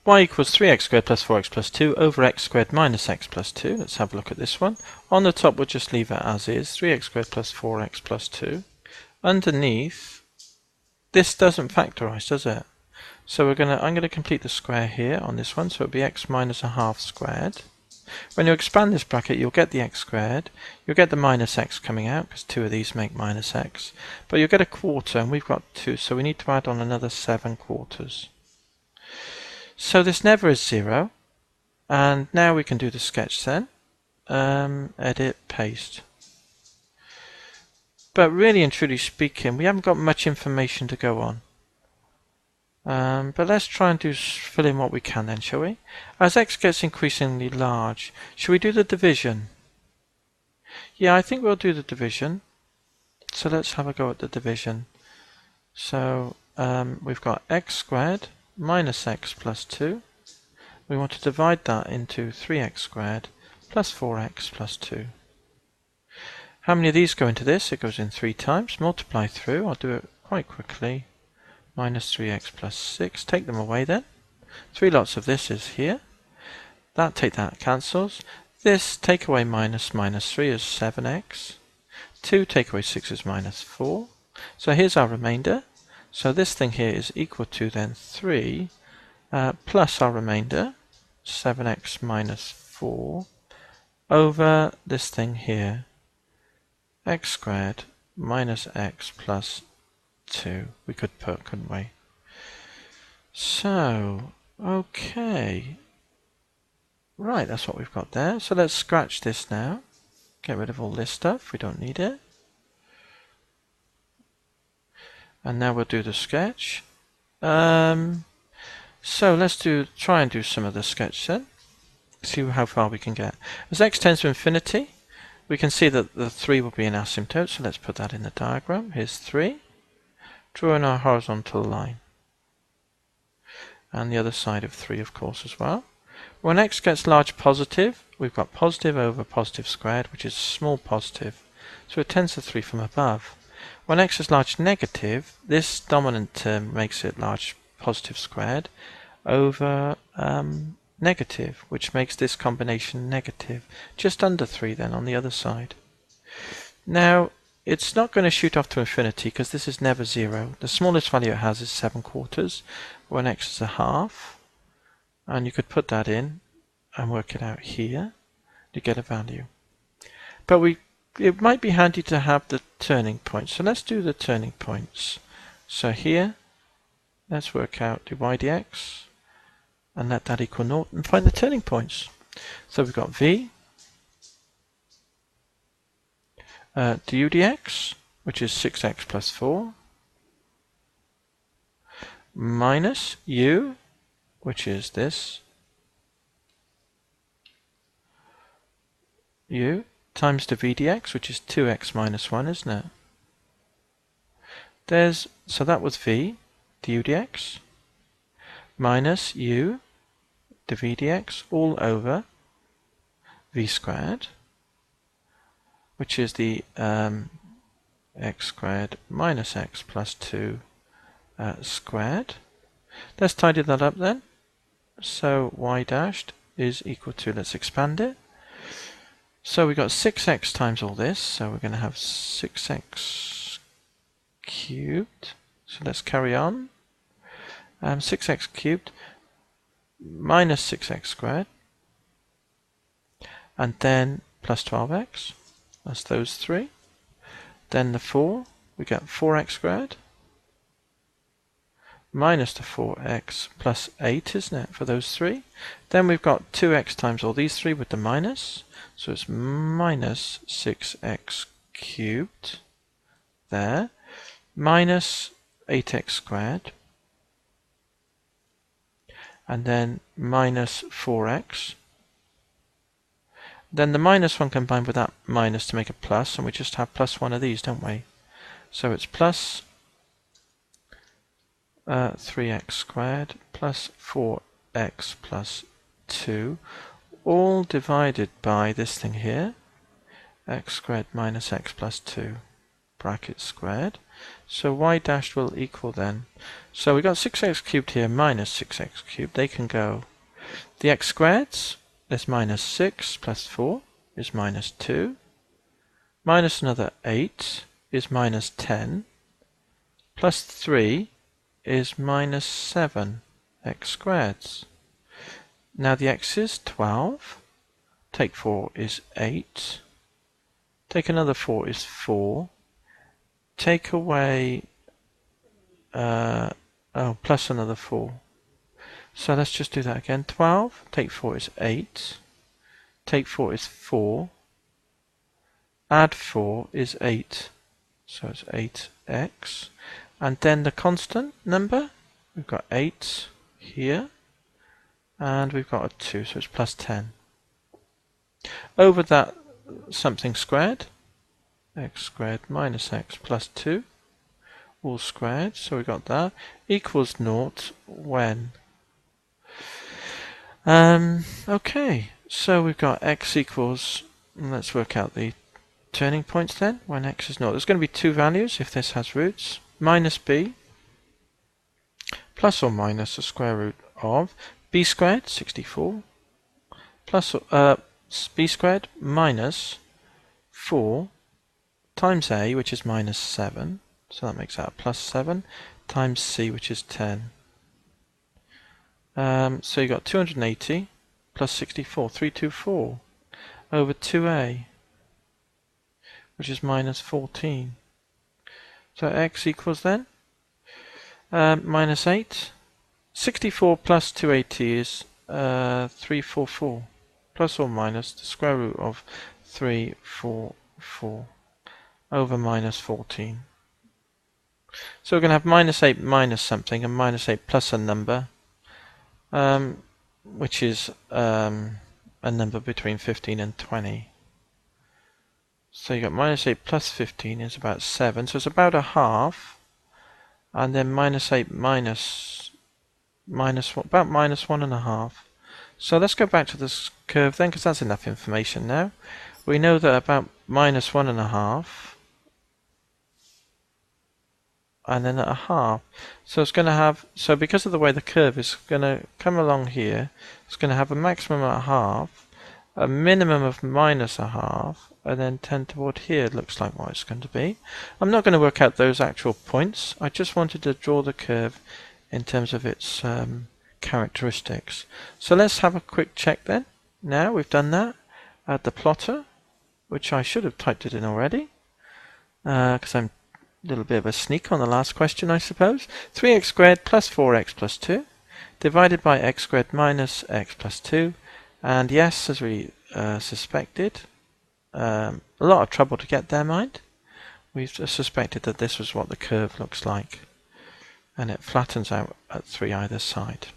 y equals 3x squared plus 4x plus 2 over x squared minus x plus 2. Let's have a look at this one. On the top, we'll just leave it as is, 3x squared plus 4x plus 2. Underneath, this doesn't factorize, does it? So I'm going to complete the square here on this one, so it'll be x minus a half squared. When you expand this bracket, you'll get the x squared. You'll get the minus x coming out, because 2 of these make minus x. But you'll get a quarter, and we've got 2, so we need to add on another 7 quarters. So this never is 0. And now we can do the sketch then. Edit, paste. But really and truly speaking, we haven't got much information to go on. But let's try and fill in what we can then, shall we? As x gets increasingly large, shall we do the division? Yeah, I think we'll do the division. So let's have a go at the division. So we've got x squared minus x plus 2. We want to divide that into 3x squared plus 4x plus 2. How many of these go into this? It goes in 3 times. Multiply through. I'll do it quite quickly. Minus 3x plus 6. Take them away then. 3 lots of this is here. That cancels. This take away minus 3 is 7x. 2 take away 6 is minus 4. So here's our remainder. So this thing here is equal to then 3 plus our remainder, 7x minus 4, over this thing here, x squared minus x plus 2. We could put, couldn't we? So, okay. Right, that's what we've got there. So let's scratch this now. Get rid of all this stuff. We don't need it. And now we'll do the sketch. So let's try and do some of the sketch then. See how far we can get. As x tends to infinity, we can see that the 3 will be an asymptote. So let's put that in the diagram. Here's 3. Drawing our horizontal line. And the other side of 3, of course, as well. When x gets large positive, we've got positive over positive squared, which is small positive. So it tends to 3 from above. When x is large negative, this dominant term makes it large positive squared over negative, which makes this combination negative. Just under 3 then on the other side. Now, it's not going to shoot off to infinity because this is never 0. The smallest value it has is 7 quarters when x is a half. And you could put that in and work it out here. You get a value. But it might be handy to have the turning point. So let's do the turning points. So here, let's work out dy dx and let that equal 0 and find the turning points. So we've got v du dx, which is 6x plus 4, minus u, which is this, u, times the v dx, which is 2x minus 1, isn't it? So that was v du dx, minus u, the v dx, all over v squared, which is the x squared minus x plus 2 squared. Let's tidy that up then. So y dashed is equal to, let's expand it. So we've got 6x times all this, so we're going to have 6x cubed. So let's carry on. 6x cubed minus 6x squared, and then plus 12x. That's those 3. Then the 4, we get 4x squared minus the 4x plus 8, isn't it, for those 3? Then we've got 2x times all these 3 with the minus, so it's minus 6x cubed there, minus 8x squared, and then minus 4x. Then the minus 1 combined with that minus to make a plus, and we just have plus 1 of these, don't we? So it's plus 3x squared plus 4x plus 2, all divided by this thing here, x squared minus x plus 2. bracket squared. So y dashed will equal then, so we got 6x cubed here minus 6x cubed. They can go. The x squareds is minus 6 plus 4 is minus 2. Minus another 8 is minus 10. Plus 3 is minus 7 x squareds. Now the x is 12. Take 4 is 8. Take another 4 is 4. Take away plus another 4. So let's just do that again. 12, take 4 is 8. Take 4 is 4. Add 4 is 8. So it's 8x. And then the constant number, we've got 8 here. And we've got a 2, so it's plus 10. Over that something squared, x squared minus x plus 2, all squared, so we got that, equals 0 when. Okay, so we've got x equals, let's work out the turning points then, when x is 0. There's going to be two values if this has roots, minus b, plus or minus the square root of b squared, 64, plus b squared minus 4 times a, which is minus 7, so that makes that plus 7, times c, which is 10. So you got 280 plus 64, 324, over 2a, which is minus 14. So x equals then minus 8. 64 plus 280 is 344, plus or minus the square root of 344 over minus 14. So we're going to have minus 8 minus something and minus 8 plus a number, which is a number between 15 and 20. So you got minus 8 plus 15 is about 7, so it's about a half, and then minus 8 minus about minus 1.5. So let's go back to this curve then, because that's enough information now. We know that about minus 1.5 and then at a half. So it's going to have, so because of the way the curve is going to come along here, it's going to have a maximum at a half, a minimum of minus a half, and then tend toward here, looks like what it's going to be. I'm not going to work out those actual points. I just wanted to draw the curve in terms of its characteristics. So let's have a quick check then. Now we've done that. Add the plotter, which I should have typed it in already, because I'm a little bit of a sneak on the last question, I suppose. 3x squared plus 4x plus 2 divided by x squared minus x plus 2. And yes, as we suspected, a lot of trouble to get there, mind. We suspected that this was what the curve looks like, and it flattens out at 3 either side.